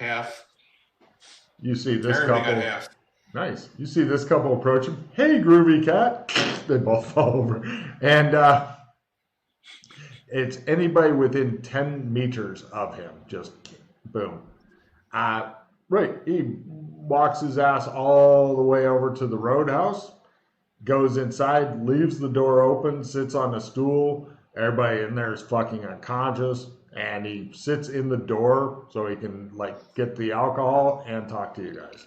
Half. You see this Everybody couple. got half. Nice. You see this couple approach him. Hey, groovy cat. They both fall over. And it's anybody within 10 meters of him. Just boom. Right. He walks his ass all the way over to the roadhouse, goes inside, leaves the door open, sits on a stool. Everybody in there is fucking unconscious. And he sits in the door so he can get the alcohol and talk to you guys.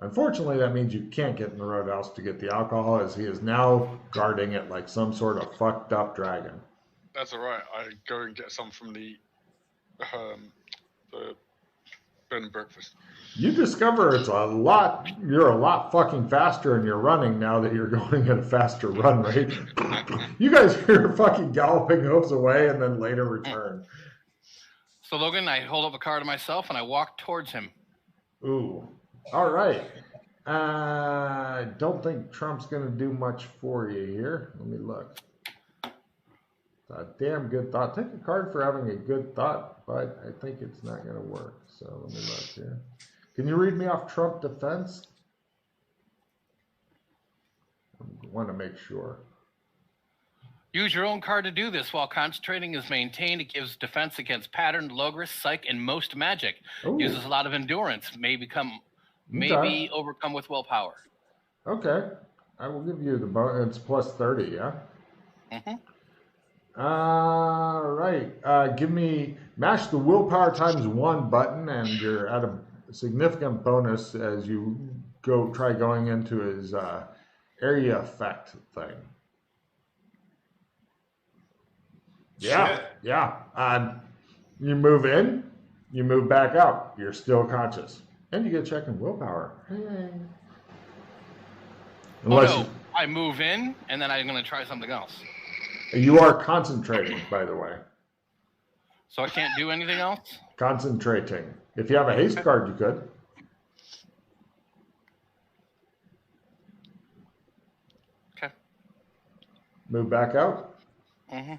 Unfortunately, that means you can't get in the roadhouse to get the alcohol, as he is now guarding it like some sort of fucked up dragon. That's all right. I go and get some from the bed and breakfast. You discover you're a lot fucking faster and you're running now that you're going at a faster run rate. You guys hear fucking galloping hooves away and then later return. So Logan, I hold up a car to myself and I walk towards him. Ooh. All right. I don't think Trump's going to do much for you here. Let me look. A damn good thought. Take a card for having a good thought, but I think it's not going to work. So let me look here. Can you read me off Trump defense? I want to make sure. Use your own card to do this. While concentrating is maintained, it gives defense against pattern, logris, psych, and most magic. Ooh. Uses a lot of endurance. May be overcome with willpower. Okay. I will give you the bonus. It's plus 30, yeah? Mm-hmm. All right. Mash the willpower times 1 button, and you're at a significant bonus as you try going into his area effect thing. Yeah, Shit. yeah. You move in, you move back out. You're still conscious. And you get a check in willpower. I move in, and then I'm going to try something else. You are concentrating, by the way. So I can't do anything else? Concentrating. If you have a haste card, you could. Okay. Move back out. Mm-hmm.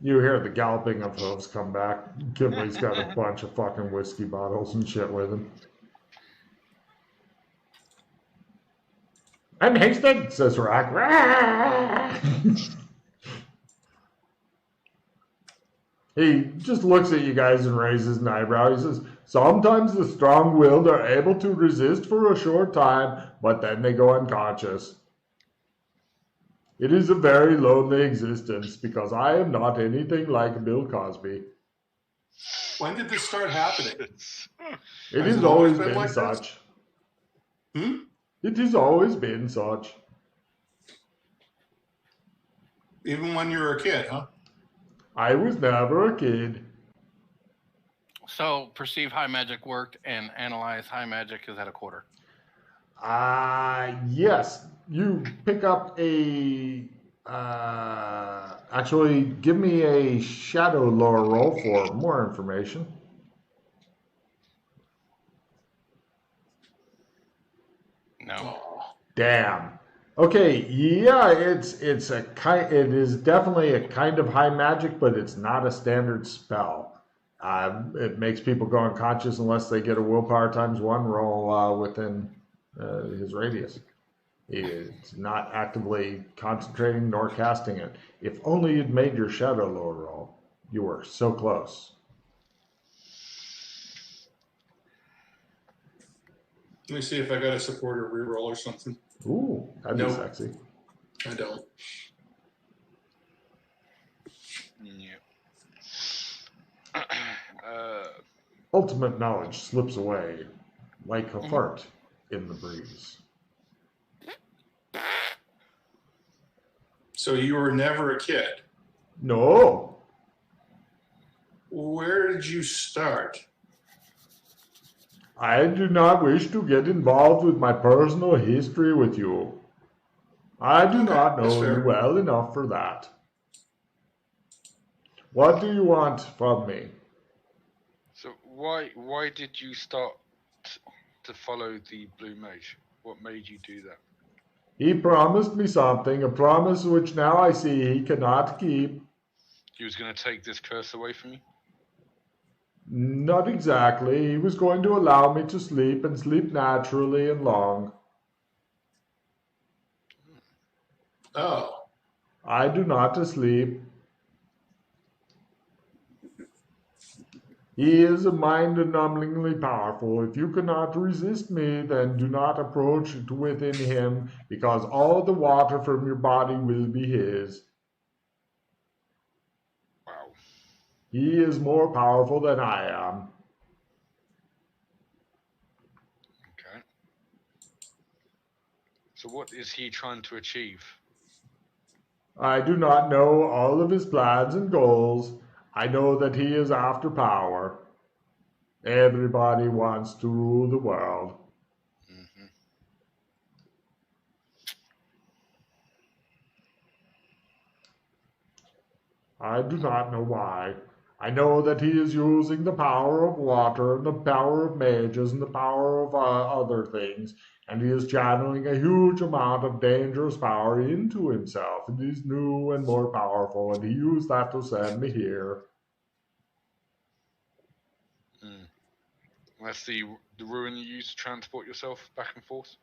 You hear the galloping of hooves come back. Kibley's got a bunch of fucking whiskey bottles and shit with him. I'm hasted, says Rock. He just looks at you guys and raises an eyebrow. He says, sometimes the strong-willed are able to resist for a short time, but then they go unconscious. It is a very lonely existence because I am not anything like Bill Cosby. When did this start happening? It has always been like such. This? It has always been such. Even when you were a kid, huh? I was never a kid. So perceive high magic worked and analyze high magic is at a quarter. Yes. You pick up a... actually, give me a shadow lore roll for more information. No. Damn. Okay, yeah, it is definitely a kind of high magic, but it's not a standard spell. It makes people go unconscious unless they get a willpower times 1 roll within his radius. It's not actively concentrating nor casting it. If only you'd made your shadow lore roll. You were so close. Let me see if I got a supporter reroll or something. Ooh, that'd be sexy. I don't. Yeah. Ultimate knowledge slips away like a fart in the breeze. So you were never a kid? No. Where did you start? I do not wish to get involved with my personal history with you. I do not know you well enough for that. What do you want from me? So why did you start to follow the Blue Mage? What made you do that? He promised me something, a promise which now I see he cannot keep. He was going to take this curse away from you? Not exactly. He was going to allow me to sleep and sleep naturally and long. Oh, I do not sleep. He is mind-numbingly powerful. If you cannot resist me, then do not approach within him, because all the water from your body will be his. Wow. He is more powerful than I am. Okay. So what is he trying to achieve? I do not know all of his plans and goals. I know that he is after power. Everybody wants to rule the world. Mm-hmm. I do not know why. I know that he is using the power of water and the power of mages and the power of other things, and he is channeling a huge amount of dangerous power into himself. And he's new and more powerful, and he used that to send me here. Mm. That's the ruin you use to transport yourself back and forth?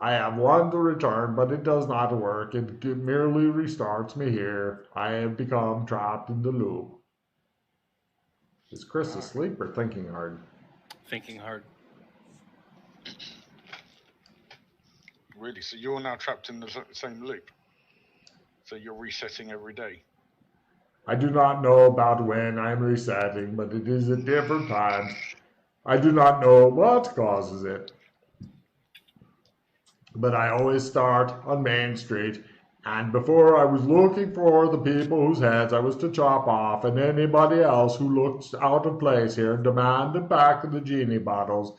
I have one to return, but it does not work. It merely restarts me here. I have become trapped in the loop. Is Chris asleep or thinking hard? Thinking hard. Really? So you're now trapped in the same loop? So you're resetting every day? I do not know about when I am resetting, but it is at different times. I do not know what causes it. But I always start on Main Street, and before I was looking for the people whose heads I was to chop off, and anybody else who looked out of place here and demanded back the genie bottles.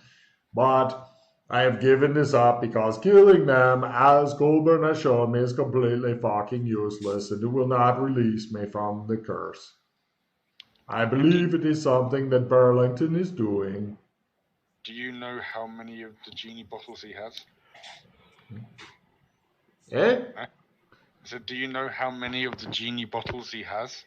But I have given this up because killing them, as Colburn has shown me, is completely fucking useless, and it will not release me from the curse. I believe it is something that Burlington is doing. Do you know how many of the genie bottles he has? Eh? So do you know how many of the genie bottles he has?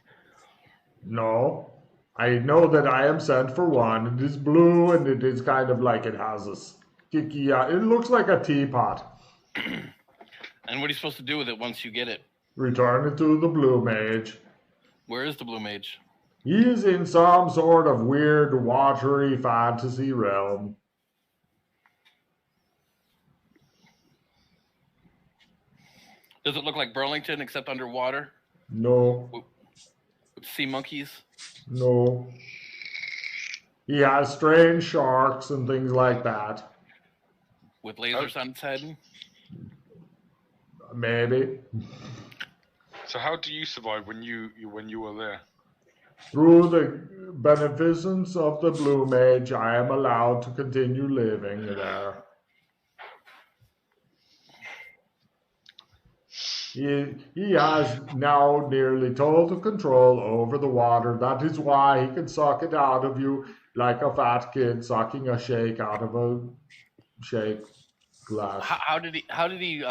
No. I know that I am sent for one. It is blue and it is kind of like it has a sticky, it looks like a teapot. And what are you supposed to do with it once you get it? Return it to the blue mage. Where is the blue mage? He is in some sort of weird, watery fantasy realm. Does it look like Burlington except underwater No, with sea monkeys? no. He has strange sharks and things like that. With lasers on its head? Maybe. So how do you survive when you were there? Through the beneficence of the blue mage, I am allowed to continue living there. He has now nearly total control over the water. That is why he can suck it out of you like a fat kid sucking a shake out of a shake glass. How did he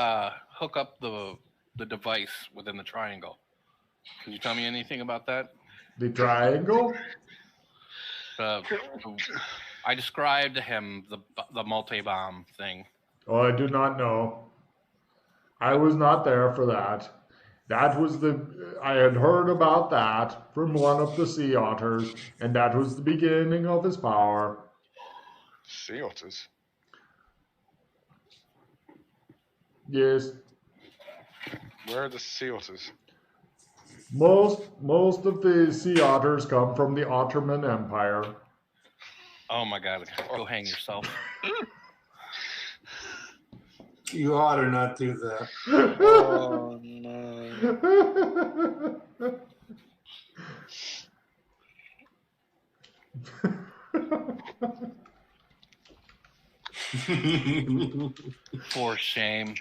hook up the device within the triangle? Can you tell me anything about that? The triangle? I described to him the multi-bomb thing. Oh, I do not know. I was not there for that. I had heard about that from one of the sea otters, and that was the beginning of his power. Sea otters? Yes. Where are the sea otters? Most of the sea otters come from the Ottoman Empire. Oh my God! Go hang yourself. you ought to not do that. Oh no. For shame.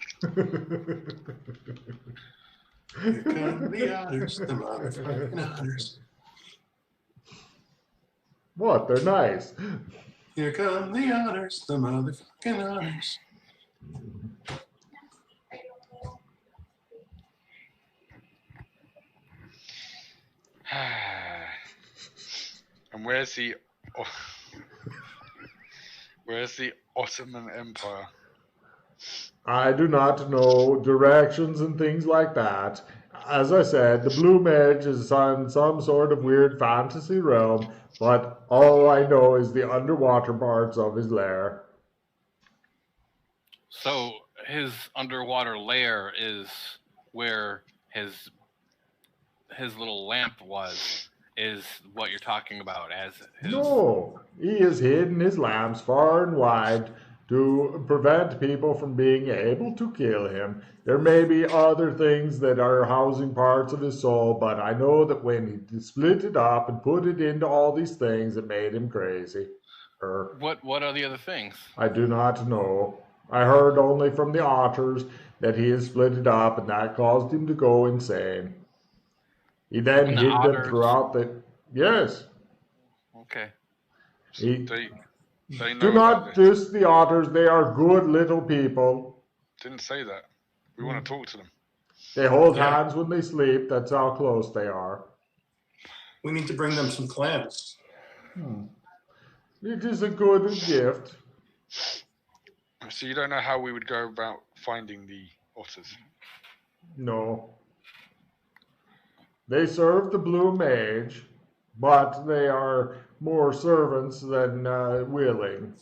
Here come the otters, the motherfucking otters. What? They're nice. Here come the otters, the motherfucking otters. And where's the Ottoman Empire? I do not know directions and things like that. As I said, the Blue Mage is on some sort of weird fantasy realm, but all I know is the underwater parts of his lair. So his underwater lair is where his little lamp is what you're talking about as his... No, he has hidden his lamps far and wide to prevent people from being able to kill him. There may be other things that are housing parts of his soul, but I know that when he split it up and put it into all these things, it made him crazy. What are the other things? I do not know. I heard only from the otters that he has split it up, and that caused him to go insane. He then And the hid them otters... throughout the... Yes. Okay. He... They know Do about not this. diss the otters. They are good little people. Didn't say that. We want to talk to them. They hold Yeah. hands when they sleep. That's how close they are. We need to bring them some clams. It is a good gift. So you don't know how we would go about finding the otters? No. They serve the Blue Mage, but they are more servants than willing.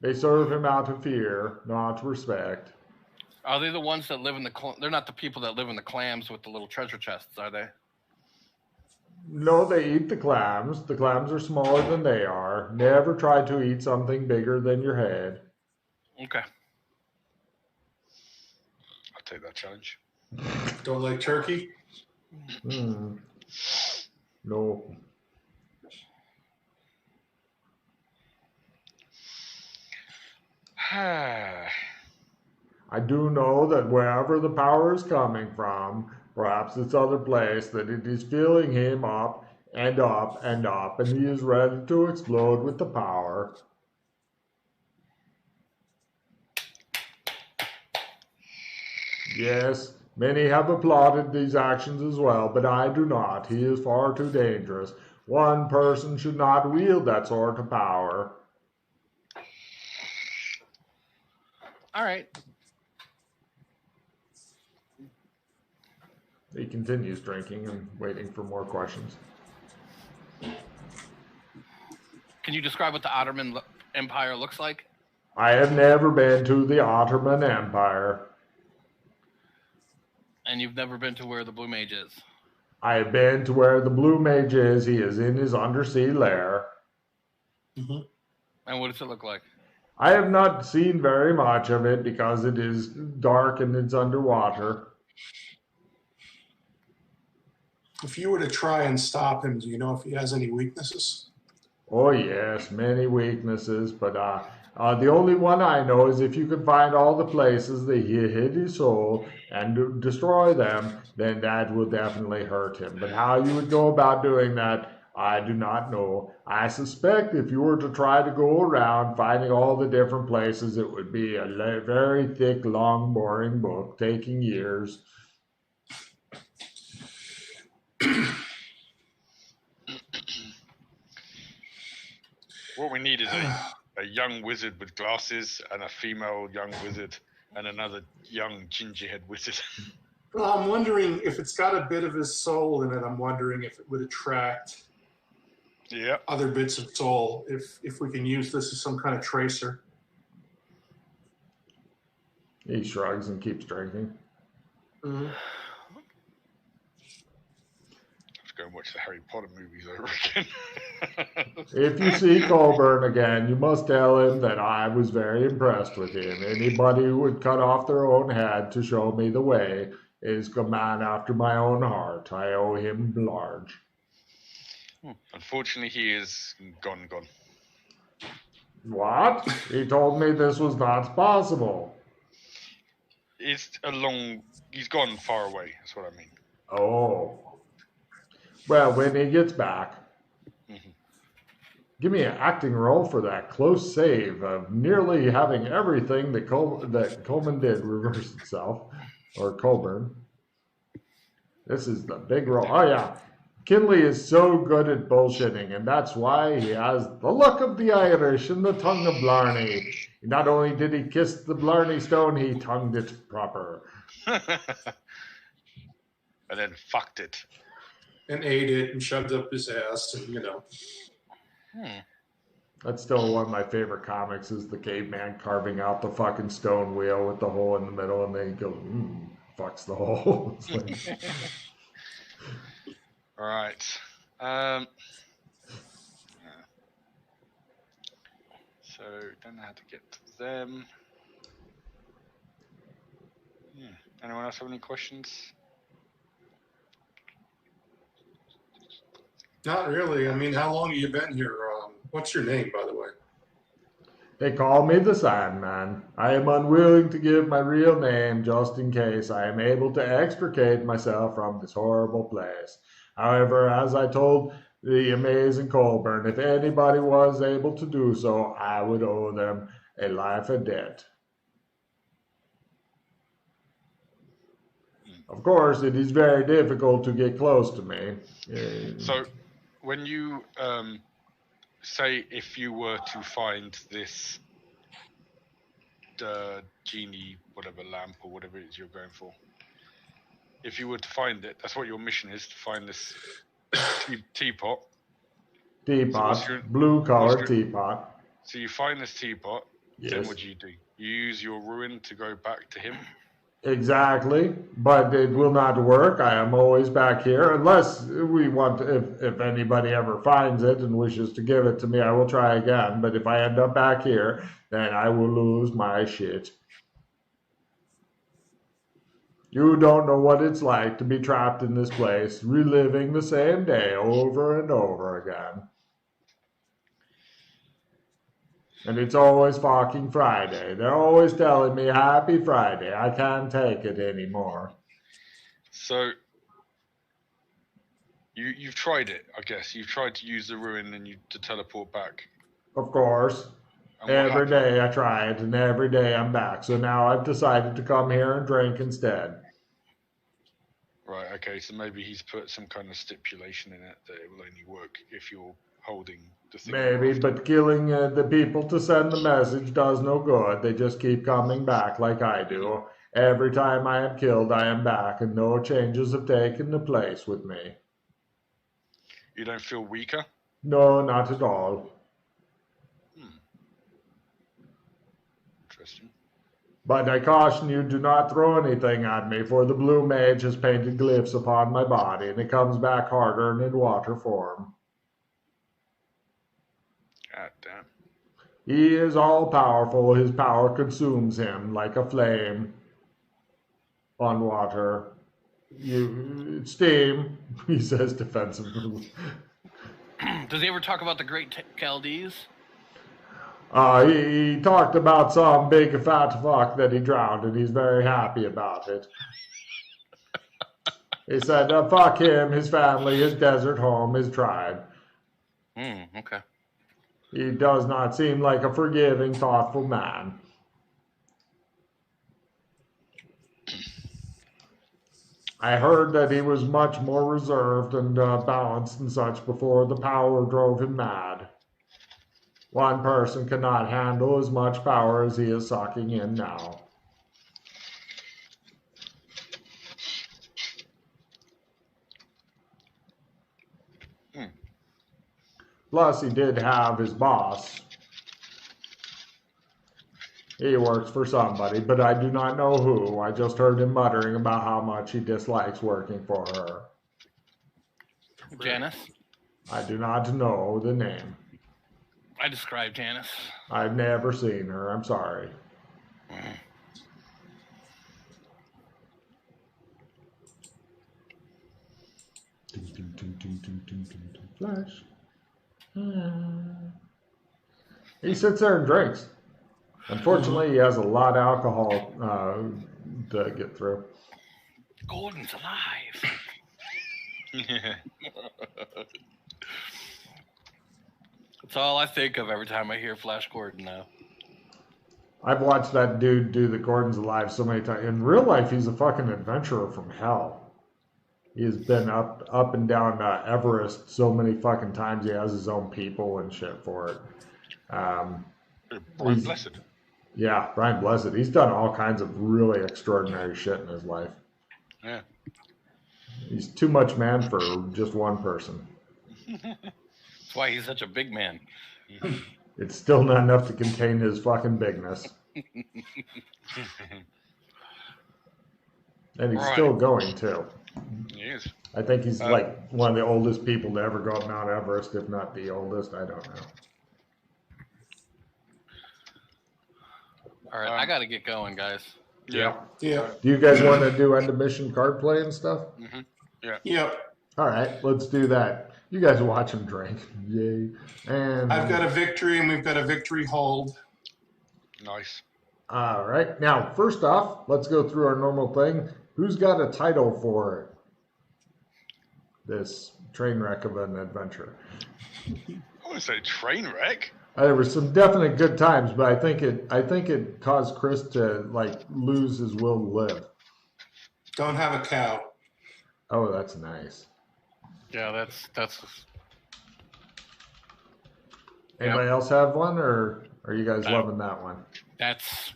They serve him out of fear, not respect. Are they the ones that live in the... They're not the people that live in the clams with the little treasure chests, are they? No, they eat the clams. The clams are smaller than they are. Never try to eat something bigger than your head. Okay. I'll take that challenge. Don't like turkey? No. I do know that wherever the power is coming from, perhaps it's other place, that it is filling him up and up and up, and he is ready to explode with the power. Yes, many have applauded these actions as well, but I do not. He is far too dangerous. One person should not wield that sort of power. All right. He continues drinking and waiting for more questions. Can you describe what the Ottoman Empire looks like? I have never been to the Ottoman Empire. And you've never been to where the Blue Mage is? I have been to where the Blue Mage is. He is in his undersea lair. Mm-hmm. And what does it look like? I have not seen very much of it because it is dark and it's underwater. If you were to try and stop him, do you know if he has any weaknesses? Oh yes, many weaknesses, but the only one I know is if you can find all the places that he hid his soul and destroy them, then that will definitely hurt him. But how you would go about doing that, I do not know. I suspect if you were to try to go around finding all the different places, it would be a very thick, long, boring book, taking years. What we need is a young wizard with glasses and a female young wizard and another young gingerhead wizard. Well, I'm wondering if it's got a bit of his soul in it. I'm wondering if it would attract other bits of soul. If we can use this as some kind of tracer. He shrugs and keeps drinking. Mm-hmm. Let's go and watch the Harry Potter movies over again. If you see Colburn again, you must tell him that I was very impressed with him. Anybody who would cut off their own head to show me the way is a man after my own heart. I owe him large. Unfortunately, he is gone. What? He told me this was not possible. He's gone far away, that's what I mean. Oh. Well, when he gets back, give me an acting role for that close save of nearly having everything that Coleman did reverse itself, or Colburn. This is the big role. Oh, yeah. Kinley is so good at bullshitting, and that's why he has the look of the Irish and the tongue of Blarney. Not only did he kiss the Blarney Stone, he tongued it proper. And then fucked it. And ate it and shoved up his ass, and That's still one of my favorite comics, is the caveman carving out the fucking stone wheel with the hole in the middle, and then he goes, fucks the hole. Like... All right. So, don't know how to get to them. Anyone else have any questions? Not really. I mean, how long have you been here? What's your name, by the way? They call me the Sandman. I am unwilling to give my real name just in case I am able to extricate myself from this horrible place. However, as I told the amazing Colburn, if anybody was able to do so, I would owe them a life of debt. Of course, it is very difficult to get close to me. So, when you say if you were to find this genie, whatever lamp or whatever it is you're going for, if you were to find it, that's what your mission is, to find this teapot. Teapot, So blue-colored teapot. So you find this teapot, Yes. then what do? You use your ruin to go back to him? Exactly, but it will not work. I am always back here, unless we want, if anybody ever finds it and wishes to give it to me, I will try again. But if I end up back here, then I will lose my shit. You don't know what it's like to be trapped in this place, reliving the same day over and over again. And it's always fucking Friday. They're always telling me, Happy Friday. I can't take it anymore. So, you've tried it, I guess. You've tried to use the ruin and to teleport back. Of course. Every day I try it, and every day I'm back. So now I've decided to come here and drink instead. Right, okay. So maybe he's put some kind of stipulation in it that it will only work if you're holding the thing. Maybe, but killing the people to send the message does no good. They just keep coming back like I do. Every time I am killed, I am back, and no changes have taken the place with me. You don't feel weaker? No, not at all. Interesting. But I caution you, do not throw anything at me, for the blue mage has painted glyphs upon my body, and it comes back harder and in water form. God damn. He is all-powerful. His power consumes him like a flame on water. Steam, he says defensively. Does he ever talk about the Great Chaldees? He talked about some big fat fuck that he drowned, and he's very happy about it. He said, fuck him, his family, his desert home, his tribe. Okay. He does not seem like a forgiving, thoughtful man. I heard that he was much more reserved and balanced and such before the power drove him mad. One person cannot handle as much power as he is sucking in now. Plus, he did have his boss. He works for somebody, but I do not know who. I just heard him muttering about how much he dislikes working for her. Janice? I do not know the name. I described Janice. I've never seen her. I'm sorry. Flash. He sits there and drinks. Unfortunately, he has a lot of alcohol to get through. Gordon's alive. That's all I think of every time I hear Flash Gordon now. I've watched that dude do the Gordon's Alive so many times. In real life, he's a fucking adventurer from hell. He's been up and down Everest so many fucking times. He has his own people and shit for it. Brian Blessed. Yeah, Brian Blessed. He's done all kinds of really extraordinary shit in his life. Yeah. He's too much man for just one person. That's why he's such a big man. It's still not enough to contain his fucking bigness. And he's still going, too. He is. I think he's like one of the oldest people to ever go up Mount Everest, if not the oldest. I don't know. All right, I got to get going, guys. Yeah. Do you guys want to do end of mission card play and stuff? Mm-hmm. Yeah. Yep. All right, let's do that. You guys watch him drink. Yay. And I've got a victory, and we've got a victory hold. Nice. All right. Now, first off, let's go through our normal thing. Who's got a title for this train wreck of an adventure? I want to say train wreck. There were some definite good times, but I think it caused Chris to like lose his will to live. Don't have a cow. Oh, that's nice. Yeah, that's. Anybody else have one, or are you guys loving that one? That's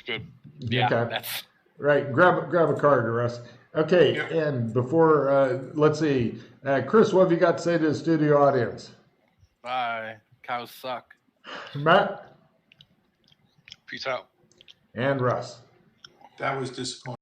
good. Yeah, okay. that's Right. Grab a card, Russ. Okay, Yep. and before let's see, Chris, what have you got to say to the studio audience? bye. Cows suck. Matt Peace out. and Russ. That was disappointing.